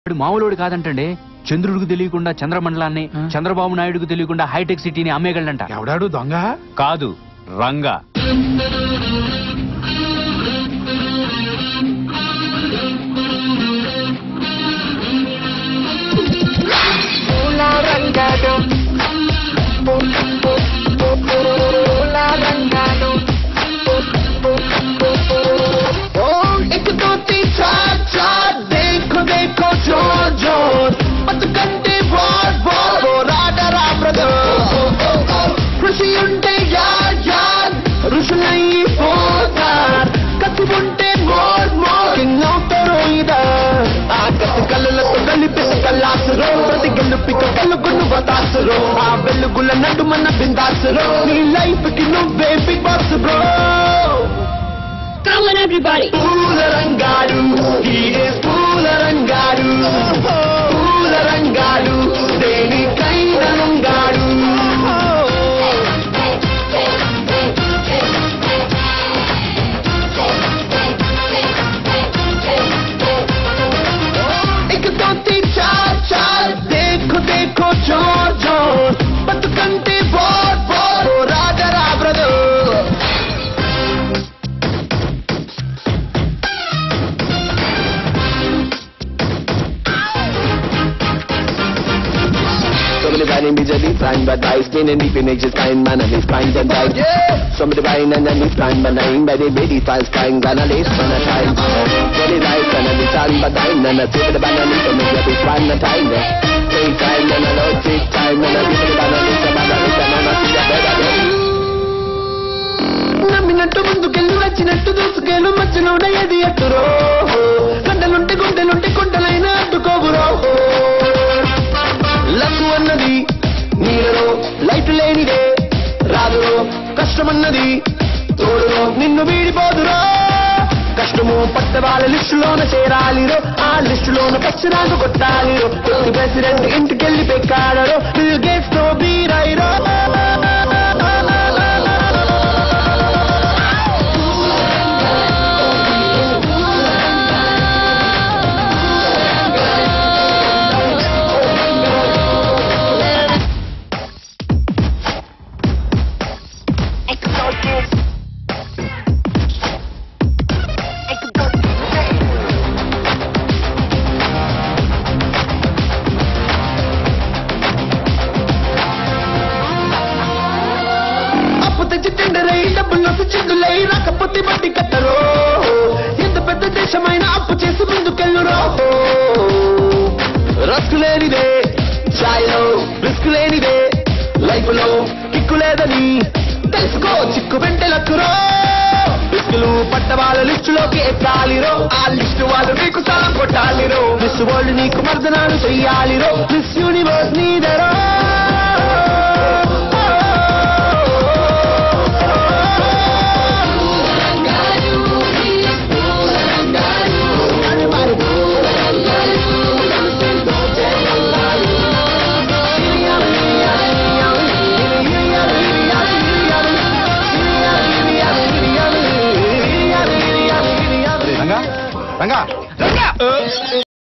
మామూలుడు కాదంటండి. చంద్రుడికి తెలియకుండా చంద్రమండలాన్ని, చంద్రబాబు నాయుడుకు తెలియకుండా హైటెక్ సిటీని అమ్మేయగలంట. ఎవడాడు దొంగ? కాదు, రంగా. వెలుగుల నడు మన బిందాసురో నీ లైఫ్ కి నువ్వే big boss bro. Come on everybody. పూల రంగాడు, he is పూల రంగాడు, పూల రంగాడు, దేనికైనా రంగాడు. एक दो तीन चार चार देखो देखो जोर जोर बतुकंटे बोर बोर राजा रा brother. So many buying me just fine but I spin and deep in it just fine man and it's fine and right. So many buying and then it's fine but I'm by the baby fast fine gonna lace on a time. Very right and it's fine but I'm and I take the banana so me just fine the time. Take time and I don't take time and I take the banana and I see the better. నమ్మినట్టు ముందుకెళ్ళి వచ్చినట్టు దూసుకెళ్ళు మధ్యలోనే ఏది ఎట్టురో గంటలుంటే గుండెలుంటే గుండెలైనా అడ్డుకోవురో. Luck అన్నది నీళ్ళలో light లేనిదే రాదురో, కష్టమన్నది తోడురో నిన్ను వీడిపోదురో. కష్టము పట్ట వాళ్ళ లిస్టులోన చేరాలిరో, ఆ లిస్టులోన పచ్చరాకు కొట్టాలిరో. ప్రెసిడెంట్ ఇంటికెళ్ళి పెక్కాడరో, బిల్ గేట్స్ తో బీరైరో. డబ్బుల్లోకి చిందులై రాకపోతే బట్టి కట్టరో, ఎంత పెద్ద దేశమైనా అప్పు చేసి ముందుకెళ్ళురో. రస్కు లేనిదే ఛాయలో రిస్క్ లేనిదే లైఫ్ లో కిక్కు లేదని తెలుసుకో, చిక్కు వెంటలక్కురో. రిస్కులు పట్ట వాళ్ళ లిస్టులోకి ఎక్కాలిరో, ఆ లిస్టు వాళ్ళు నీకు సలం కొట్టాలిరో. మిస్ వరల్డ్ నీకు మర్దనాలు చెయ్యాలిరో, మిస్ యూనివర్స్ నీదరో. రంగా రంగా రంగా